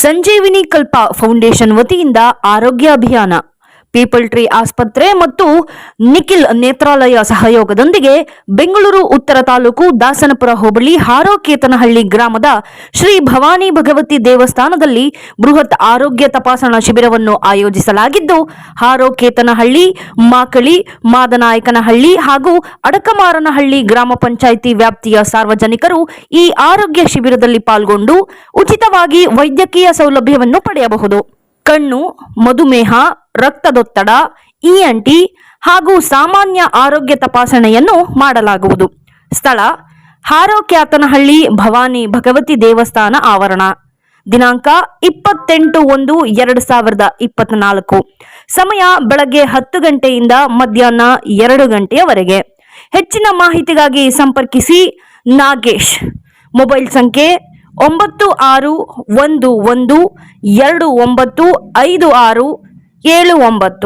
ಸಂಜೀವಿನಿ ಕಲ್ಪ foundation ವತಿಯಿಂದ ಆರೋಗ್ಯ ಅಭಿಯಾನ ಪೀಪಲ್ ಟ್ರೀ ಆಸ್ಪತ್ರೆ ಮತ್ತು ನಿಖಿಲ್ ನೇತ್ರಾಲಯ ಸಹಯೋಗದೊಂದಿಗೆ ಬೆಂಗಳೂರು ಉತ್ತರ ತಾಲೂಕು ದಾಸನಪುರ ಹೋಬಳಿ ಹಾರೋಕೇತನಹಳ್ಳಿ ಗ್ರಾಮದ ಶ್ರೀ ಭವಾನಿ ಭಗವತಿ ದೇವಸ್ಥಾನದಲ್ಲಿ ಬೃಹತ್ ಆರೋಗ್ಯ ತಪಾಸಣಾ ಶಿಬಿರವನ್ನು ಆಯೋಜಿಸಲಾಗಿದ್ದು, ಹಾರೋಕೇತನಹಳ್ಳಿ, ಮಾಕಳಿ, ಮಾದನಾಯಕನಹಳ್ಳಿ ಹಾಗೂ ಅಡಕಮಾರನಹಳ್ಳಿ ಗ್ರಾಮ ಪಂಚಾಯಿತಿ ವ್ಯಾಪ್ತಿಯ ಸಾರ್ವಜನಿಕರು ಈ ಆರೋಗ್ಯ ಶಿಬಿರದಲ್ಲಿ ಪಾಲ್ಗೊಂಡು ಉಚಿತವಾಗಿ ವೈದ್ಯಕೀಯ ಸೌಲಭ್ಯವನ್ನು ಪಡೆಯಬಹುದು. ಕಣ್ಣು, ಮಧುಮೇಹ, ರಕ್ತದೊತ್ತಡ, ENT ಹಾಗೂ ಸಾಮಾನ್ಯ ಆರೋಗ್ಯ ತಪಾಸಣೆಯನ್ನು ಮಾಡಲಾಗುವುದು. ಸ್ಥಳ: ಹಾರೋಕ್ಯಾತನಹಳ್ಳಿ ಭವಾನಿ ಭಗವತಿ ದೇವಸ್ಥಾನ ಆವರಣ. ದಿನಾಂಕ 28/1/2024. ಸಮಯ ಬೆಳಗ್ಗೆ 10 ಗಂಟೆಯಿಂದ ಮಧ್ಯಾಹ್ನ 2 ಗಂಟೆಯವರೆಗೆ. ಹೆಚ್ಚಿನ ಮಾಹಿತಿಗಾಗಿ ಸಂಪರ್ಕಿಸಿ ನಾಗೇಶ್. ಮೊಬೈಲ್ ಸಂಖ್ಯೆ 9611295679.